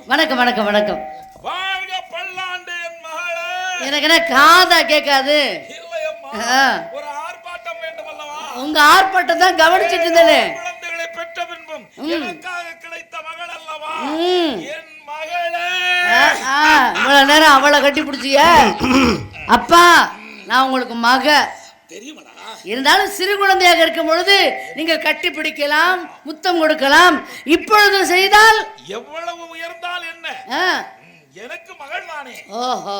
வணக்கம் வணக்கம் வணக்கம். வாழ்க பல்லாண்டு என் மகளே. எனக்கு என்ன காதா கேட்காது. ஒரு ஆர்ப்பாட்டம் வேண்டும் அல்லவா? உங்க ஆர்ப்பாட்டம் தான் கவனிச்சிட்டு இருந்தேனே. குழந்தைகளை பெற்ற பின்பும் எனக்காக கிடைத்த மகள் அல்லவா என் மகளே. இவ்வளவு நேரம் அவளை கட்டி பிடிச்சிய. அப்பா நான் உங்களுக்கு மக தெரியுமாடா? இருந்தாலும் சிறு குழந்தையாக இருக்கும் பொழுது நீங்கள் கட்டி பிடிக்கலாம், முத்தம் கொடுக்கலாம். இப்பொழுது செய்தால் எவ்வளவு உயர்ந்தால் என்ன, எனக்கு மகள் தானே. ஓஹோ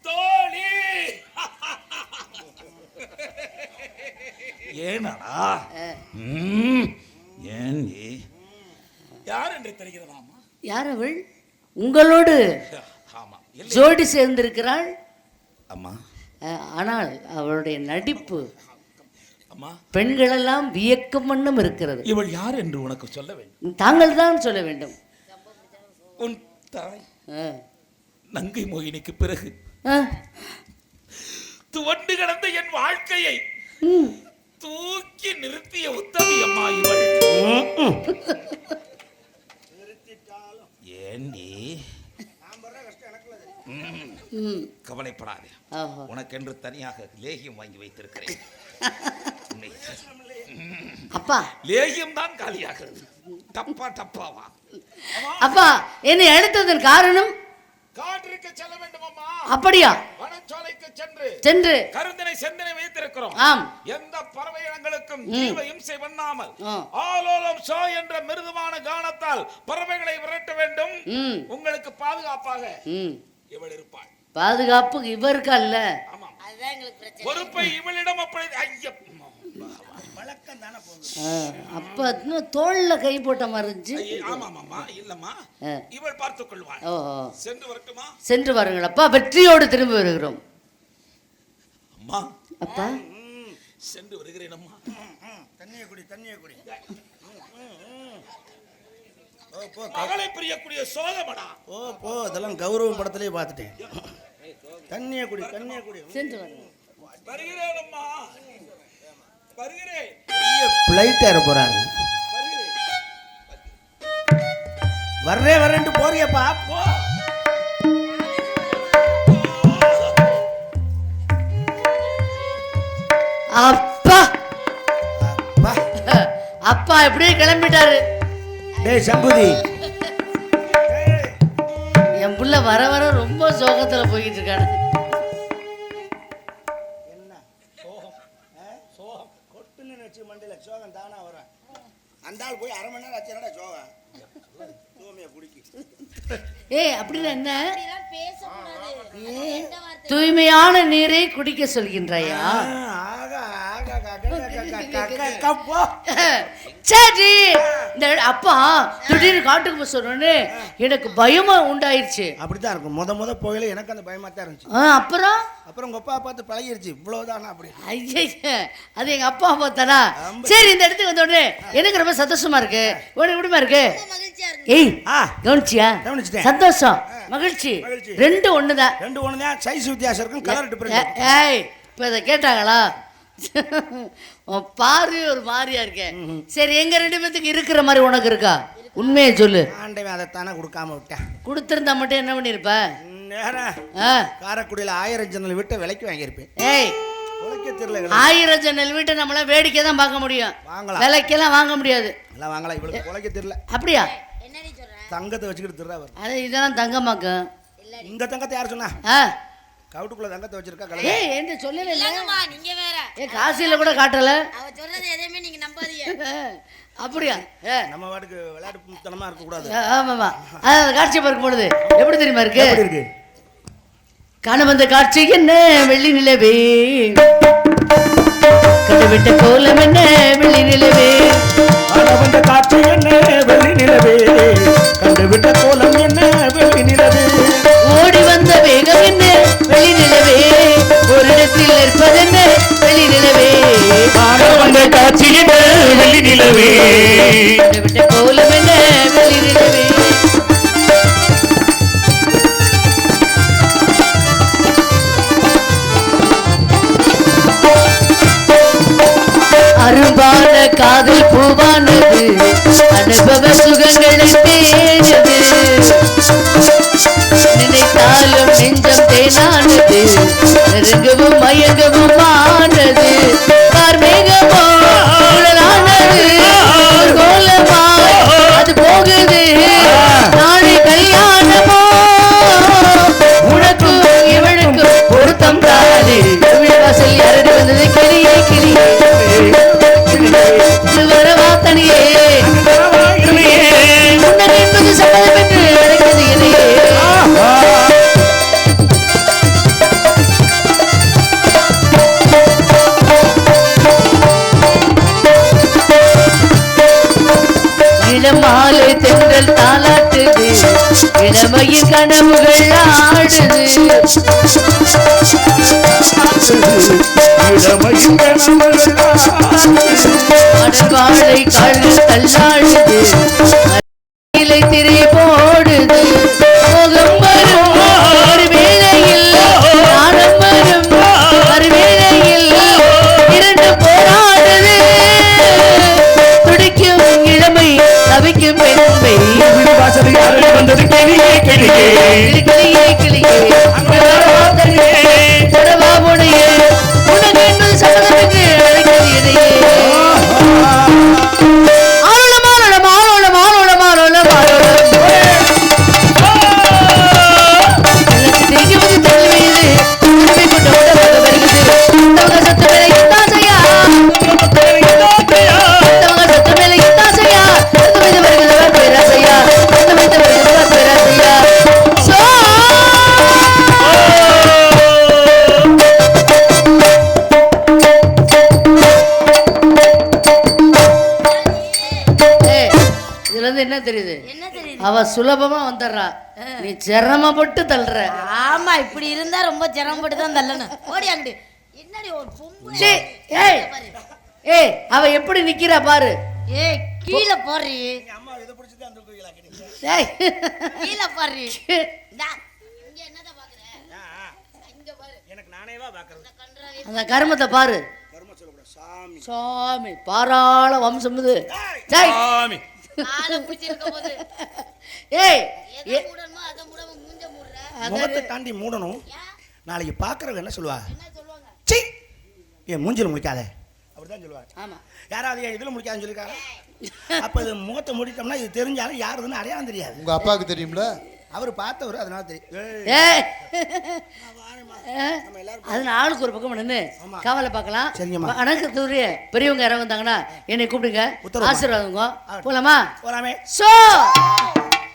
தோழி. ஏனடா ஏன் யார் என்று தெரிகிறதாமா? யார் அவள்? உங்களோடு ஜோடி சேர்ந்திருக்கிறாள். அம்மா ஆனால் அவளுடைய நடிப்பு பெண்களெல்லாம் வியக்கும் வண்ணம் இருக்கிறது. இவள் யார் என்று உனக்கு சொல்ல வேண்டும். தாங்கள் தான் சொல்ல வேண்டும். உன் தாய் நங்கை மோகினிக்கு பிறகு துவண்டு கிடந்த என் வாழ்க்கையை தூக்கி நிறுத்திய உத்தமி அம்மா இவள். ஏண்டி கவலைப்படாதே, உனக்கென்று தனியாக லேகியம் வாங்கி வைத்திருக்கிறேன். அப்பா லேகியம் தான் காலியாகிறது. டப்பா டப்பாவா? அப்பா என்னை அழைத்ததன் காரணம் காட்டிற்கு செல்ல வேண்டும் அம்மா. அப்படியா? வனச்சோலைக்கு சென்று கருந்தனை செந்தனை வைத்திருக்கிறோம். ஆம். எந்த பறவை இனங்களுக்கும் ஜீவ இம்சை பண்ணாமல் ஆலோலம் சோ என்ற மிருதுவான கானத்தால் பறவைகளை விரட்ட வேண்டும். உங்களுக்கு பாதுகாப்பாக இவள் இருப்பாள். பாதுகாப்பு இவருக்கு அல்ல. பொறுப்பை இவளிடம் அப்படி அப்ப தோல்ல கை போட்ட மாதிரி இருந்துச்சு. இல்லம்மா, இவள் பார்த்துக் கொள்வாள். சென்று வரட்டுமா? சென்று வாருங்கள் அப்பா, வெற்றியோடு திரும்பி வருகிறோம். அம்மா அப்பா சென்று வருகிறேன் அம்மா. தண்ணியை குடி. மகளை பிரியக்கூடிய சோதமடா. போ இதெல்லாம் கௌரவம் படத்திலே பார்த்துட்டேன். தண்ணியை குடி. சென்று வருகிறேன். வருகிறேன் அம்மா, வருகிறேன். பிளைட் ஏற போறாரு. வர்றேன்ட்டு போறியப்பா போ. அப்பா அப்பா எப்படியே கிளம்பிட்டாரு. டேய் சம்புதி, என் புள்ள வர வர ரொம்ப சோகத்துல போயிட்டு இருக்காரு. என்ன சோகம் கொட்டுன்னு வச்சு மண்டையில சோகம் தானா வரும். அந்த ஆள் போய் அரை மணி நேரம் ஆச்சு. என்னடா சோகம்? தூய்மையை குடிக்கி. அப்படின்னா என்ன? தூய்மையான நீரை குடிக்க சொல்கின்றாயா? சரி, இந்த அப்பா திடீர்னு காட்டுக்கு போய் சொன்னோன்னு எனக்கு பயமா உண்டாயிருச்சு. அப்படித்தான் இருக்கும். முத போகல எனக்கு அந்த பயமா தான் இருந்துச்சு. அப்புறம் உங்க அப்பா பார்த்து பழகிருச்சு. இவ்வளவுதான். அப்படி ஐயா, அது எங்க அப்பா பார்த்தானா? சரி, இந்த இடத்துக்கு வந்த உடனே எனக்கு ரொம்ப சந்தோஷமா இருக்கு. உனக்கு எப்படிமா இருக்கு? கவனிச்சியா? சந்தோஷம் மகிழ்ச்சி ரெண்டு ஒண்ணுதான். சைஸ் வித்தியாசம் இருக்கும், கலர் டிஃபரண்ட். இப்ப இதை கேட்டாங்களா? பாரு ஒரு மாதிரியா இருக்கேன். சரி, எங்க ரெண்டு பேத்துக்கு இருக்கிற மாதிரி உனக்கு இருக்கா? உண்மையை சொல்லு. ஆண்டவன் அதைத்தானே கொடுக்காம விட்டேன். கொடுத்திருந்தா மட்டும் என்ன பண்ணிருப்ப? காரைக்குடியில 1000 ஜன்னல் வீட்டை விலைக்கு வாங்கியிருப்பேன். உழைக்க தெரியல. 1000 ஜன்னல் வீட்டை நம்மள வேடிக்கை தான் பார்க்க முடியும், விலைக்கெல்லாம் வாங்க முடியாது. எல்லாம் வாங்கலாம். இவளுக்கு உழைக்க தெரியல. அப்படியா? தங்கத்தை வச்சுக்கிட்டு திருடா. அது இதெல்லாம் தங்கமாக்கும். இந்த தங்கத்தை யார் சொன்னா? கவுட்டுக்குள்ள தங்கத்தை வச்சிருக்கா. என்ன சொல்லல நீங்க வேற. காசில கூட காட்டல. அவ சொல்றது எதையுமே நீங்க நம்பாதீங்க. அப்படியா? நம்ம வாட்டுக்கு விளையாட்டுத்தனமா இருக்க கூடாது. ஆமாமா. அந்த காட்சி பார்க்கும் பொழுது எப்படி தெரியுமா இருக்கு? காண வந்த காட்சி என்ன வெள்ளி நிலவே, கண்டுவிட்ட கோலம் என்ன வெள்ளி நிலவே, காண வந்த காட்சி என்ன வெள்ளி நிலவே, கண்டுவிட்ட கோலம் என்ன வெள்ளி நிலவே, ஓடி வந்த வேகம் என்ன வெள்ளி நிலவே, ஒரு இடத்தில் நிற்பதென்ன வெள்ளி நிலவே, காண வந்த காட்சி என்ன வெள்ளி நிலவே, கண்டுவிட்ட கோலம் என்ன வெள்ளி நிலவே. அரும்பான காதல் பூவானது, அனுபவ சுகங்களை தேடுது, தேனானது நெருங்கவும் மயங்கவும் ஆனது கார்மேகமோ குழலானது கோலமாய் அது போகுது நாளை கல்யாணமோ உனக்கும் இவனுக்கும் பொருத்தம் தானே வாசல் யாரடி வந்தது கிளியே கிளியே வரவா தனியே முன்னணி என்பது சம்மதம் என்று அழைக்கிறது இதையே இளமாலை தென்றல் தாளாட்டுது இளமையின் கனவுகள் ஆடுது மணவாழை கால்கள் தள்ளாடுது இலை திரை போடுது மோகம் வரும் ஒரு வேளையில் நாணம் வரும் ஒரு வேளையில் இரண்டு போராடுது துடிக்கும் இளமை தவிக்கும் பெண்மை வந்தது கிளியே கிளியே கிளியே கிளியே தடவா உனையே உனக்கு என்பது சம்மதம் என்று அழைக்கிறது இதையே ஆரோலம் ஆரோலம் ஆரோலம் ஆரோலம் ஆரோலம் ஆரோலம் தெரிஞ்சு தெளிவையுது உண்மை கொண்ட உடலாக வருகிறது தவங்க சத்த மேல இத்தாசையா தவங்க சத்த மேல இத்தாசையா அந்த மீது வருகிறவர் பேராசையா அந்த மீது வருகிறவர் பேராசையா சோ இதுல இருந்து என்ன தெரியுது என்ன தெரியுது? அவ சுலபமா வந்துடுறா நீ சிரமப்பட்டு தள்ளுற ஆமா இப்படி இருந்தா ரொம்ப சிரமப்பட்டு தான் தள்ளணும். ஓடி அங்கிட்டு. என்னடி ஒரு பொம்பளை? சீ, ஏய் ஏய் அவ எப்படி நிக்கிறா பாரு ஏய் கீழே போறீ. அம்மா இதை பிடிச்சிட்டு அந்த தூக்கி லாக்கிடுங்க. ஏய் கீழே போறீ. இந்தா இங்க என்னத பாக்குற? இங்க பாரு. எனக்கு நானேவா பாக்குறது கன்றாவே அந்த கர்மத்தை பாரு கர்ம சொல்லக்கூடாது சாமி சாமி பாராள வம்சம் இது ஜெய் சாமி ஆளை பிடிச்சிருக்க போது. ஏய் எதை மூடணுமோ அதை மூடாம மூஞ்ச மூடுற. முகத்தை தாண்டி மூடணும். ஏன்? நாளைக்கு பாக்குறவங்க என்ன சொல்லுவா? என்ன சொல்லுவாங்க? சீ என் மூஞ்சில முடிக்காத அப்படிதான் சொல்லுவாங்க. ஆமா யாராவது என் இதுல முடிக்காதுன்னு சொல்லிருக்காங்க. அப்ப இது முகத்தை மூடிட்டோம்னா இது தெரிஞ்சாலும் யாருதுன்னு அடையாளம் தெரியாது. உங்க அப்பாவுக்கு தெரியும்ல? அவர் பார்த்தவர் அதனால தெரியும். ஏய் நம்ம எல்லாரும் அது ஆளுக்கு ஒரு பக்கம் நின்று ஆமா. காவலை பார்க்கலாம் சரிங்கம்மா. வணக்கத்துரிய பெரியவங்க யாராவது வந்தாங்கன்னா என்னை கூப்பிடுங்க உத்தரவு. ஆசீர்வாதங்க போலாமா போலாமே. சோ